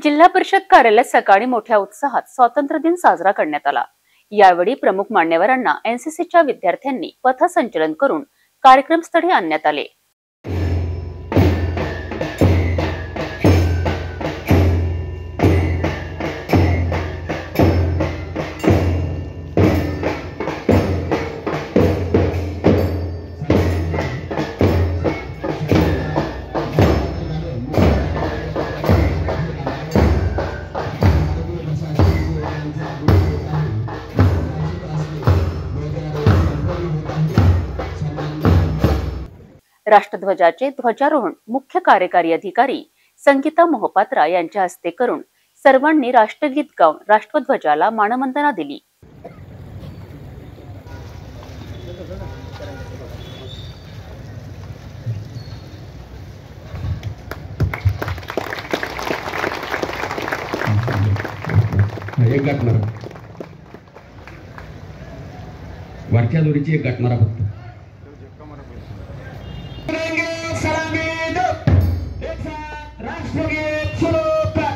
जिल्हा परिषद कार्यालयात सकाळी मोठ्या उत्साहात स्वातंत्र्य दिन साजरा करण्यात आला। यावेळी प्रमुख मान्यवरांना एनसीसीच्या विद्यार्थ्यांनी पथसंचलन करून कार्यक्रमस्थळी आणण्यात आले। राष्ट्रध्वजाचे ध्वजारोहण मुख्य कार्यकारी अधिकारी संगीता मोहपात्रा यांच्या हस्ते करून सर्वांनी राष्ट्रगीत गाऊन राष्ट्रध्वजाला मानवंदना दिली। एक गाठणारा वरच्या दोरीची एक गाठणारा फक्त राष्ट्रगीत सुरू कर।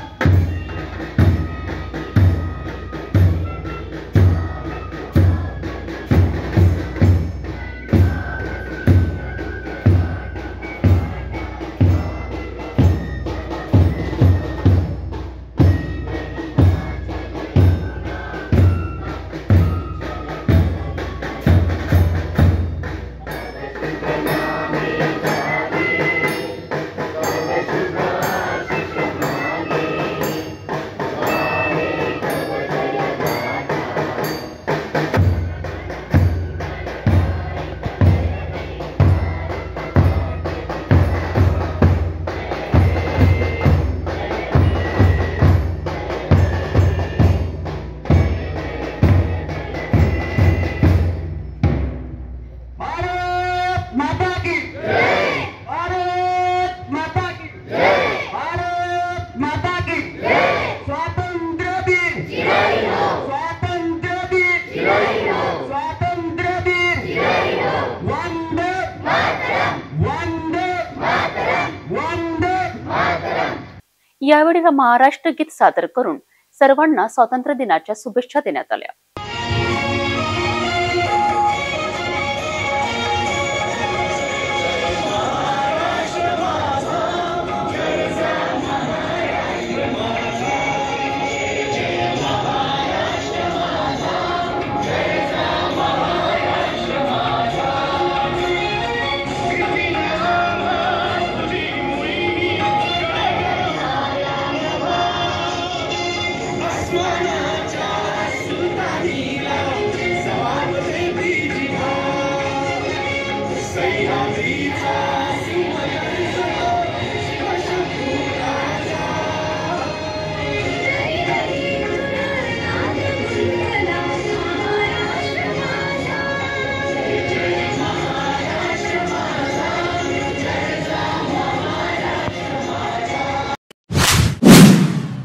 यावेळी महाराष्ट्र गीत सादर करून सर्वांना स्वातंत्र्य दिनाच्या शुभेच्छा देण्यात आल्या।